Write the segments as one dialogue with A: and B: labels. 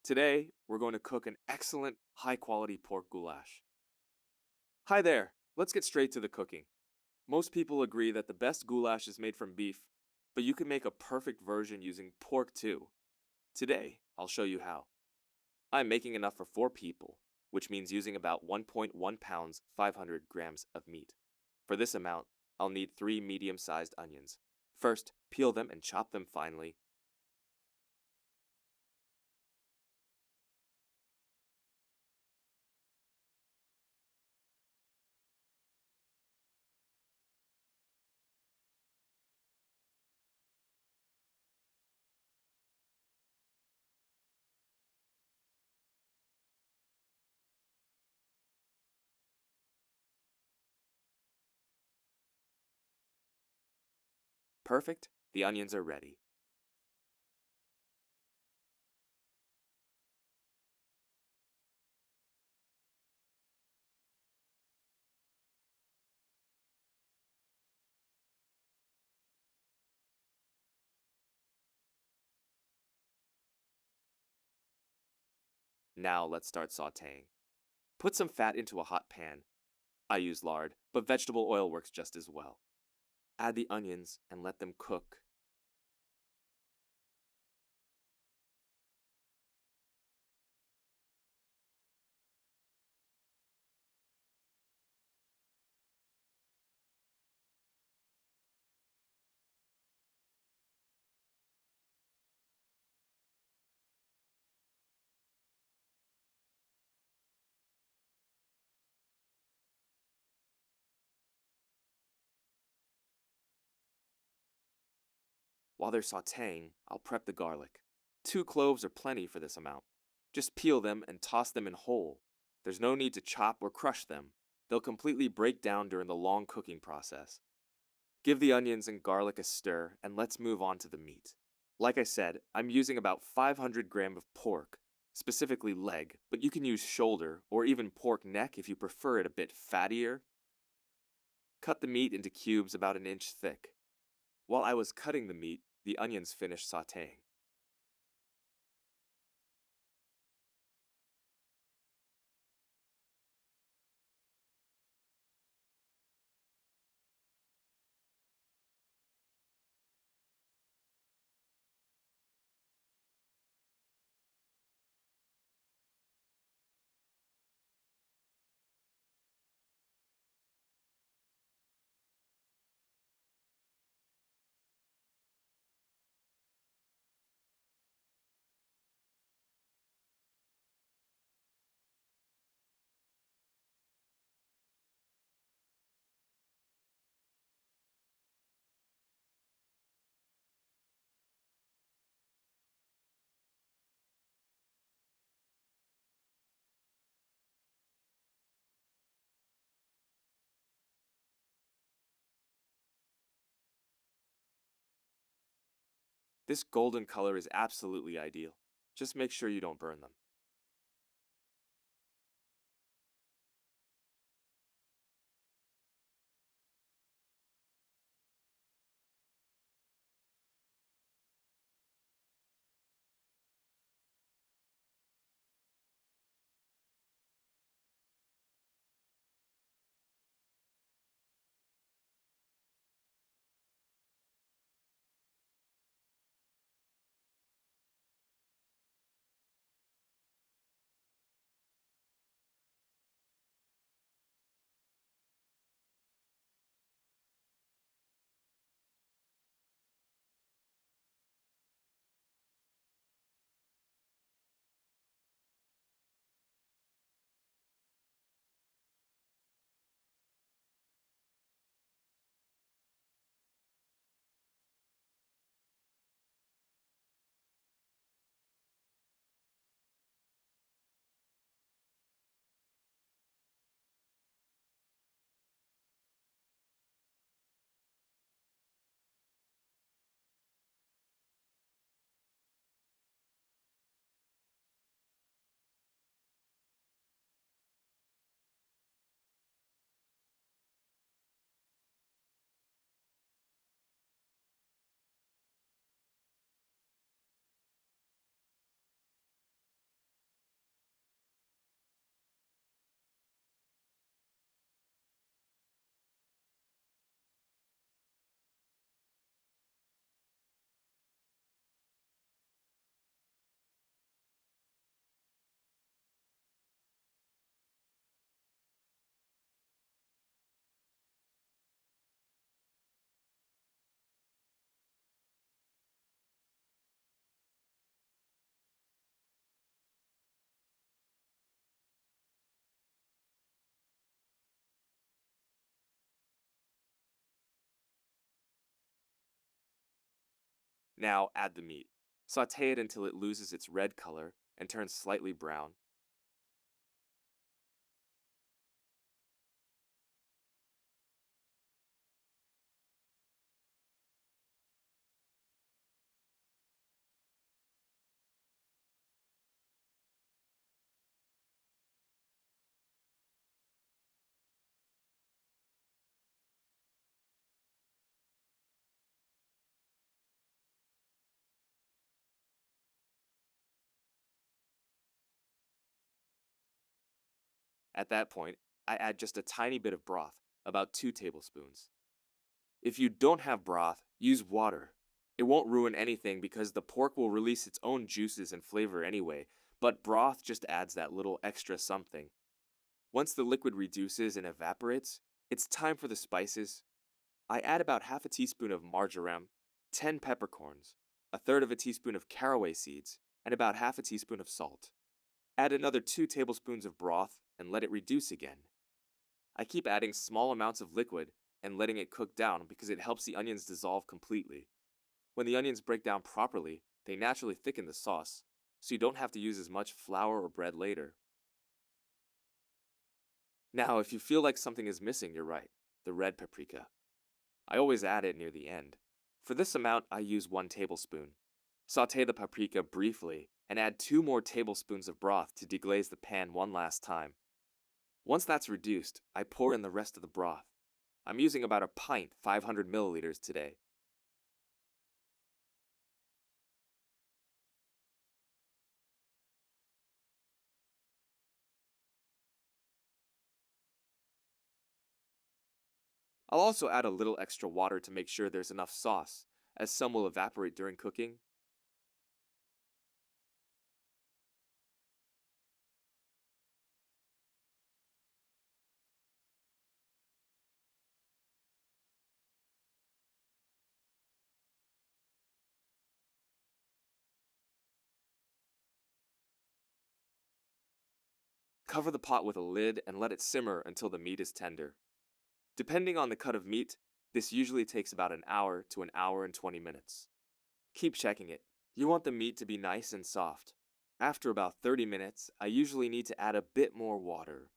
A: Today, we're going to cook an excellent, high quality pork goulash. Hi there, let's get straight to the cooking. Most people agree that the best goulash is made from beef, but you can make a perfect version using pork too. Today, I'll show you how. I'm making enough for 4 people, which means using about 1.1 pounds, 500 grams of meat. For this amount, I'll need 3 medium sized onions. First, peel them and chop them finely. Perfect, the onions are ready. Now let's start sauteing. Put some fat into a hot pan. I use lard, but vegetable oil works just as well. Add the onions and let them cook. While they're sauteing, I'll prep the garlic. 2 cloves are plenty for this amount. Just peel them and toss them in whole. There's no need to chop or crush them. They'll completely break down during the long cooking process. Give the onions and garlic a stir and let's move on to the meat. Like I said, I'm using about 500 grams of pork, specifically leg, but you can use shoulder or even pork neck if you prefer it a bit fattier. Cut the meat into cubes about an inch thick. While I was cutting the meat, the onions finished sauteing. This golden color is absolutely ideal. Just make sure you don't burn them. Now add the meat. Saute it until it loses its red color and turns slightly brown. At that point, I add just a tiny bit of broth, about 2 tablespoons. If you don't have broth, use water. It won't ruin anything because the pork will release its own juices and flavor anyway, but broth just adds that little extra something. Once the liquid reduces and evaporates, it's time for the spices. I add about half a teaspoon of marjoram, 10 peppercorns, a third of a teaspoon of caraway seeds, and about half a teaspoon of salt. Add another 2 tablespoons of broth and let it reduce again. I keep adding small amounts of liquid and letting it cook down because it helps the onions dissolve completely. When the onions break down properly, they naturally thicken the sauce, so you don't have to use as much flour or bread later. Now, if you feel like something is missing, you're right, the red paprika. I always add it near the end. For this amount, I use 1 tablespoon. Saute the paprika briefly and add 2 more tablespoons of broth to deglaze the pan one last time. Once that's reduced, I pour in the rest of the broth. I'm using about a pint, 500 milliliters today. I'll also add a little extra water to make sure there's enough sauce, as some will evaporate during cooking. Cover the pot with a lid and let it simmer until the meat is tender. Depending on the cut of meat, this usually takes about an hour to an hour and 20 minutes. Keep checking it. You want the meat to be nice and soft. After about 30 minutes, I usually need to add a bit more water.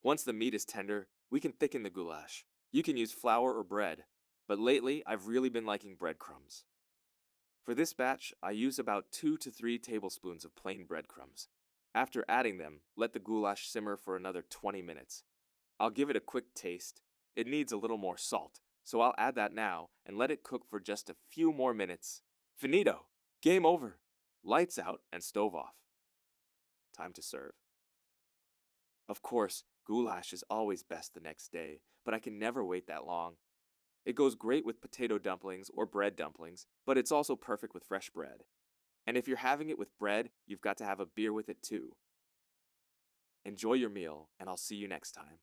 A: Once the meat is tender, we can thicken the goulash. You can use flour or bread, but lately I've really been liking breadcrumbs. For this batch, I use about 2 to 3 tablespoons of plain breadcrumbs. After adding them, let the goulash simmer for another 20 minutes. I'll give it a quick taste. It needs a little more salt, so I'll add that now and let it cook for just a few more minutes. Finito! Game over! Lights out and stove off. Time to serve. Of course, goulash is always best the next day, but I can never wait that long. It goes great with potato dumplings or bread dumplings, but it's also perfect with fresh bread. And if you're having it with bread, you've got to have a beer with it too. Enjoy your meal, and I'll see you next time.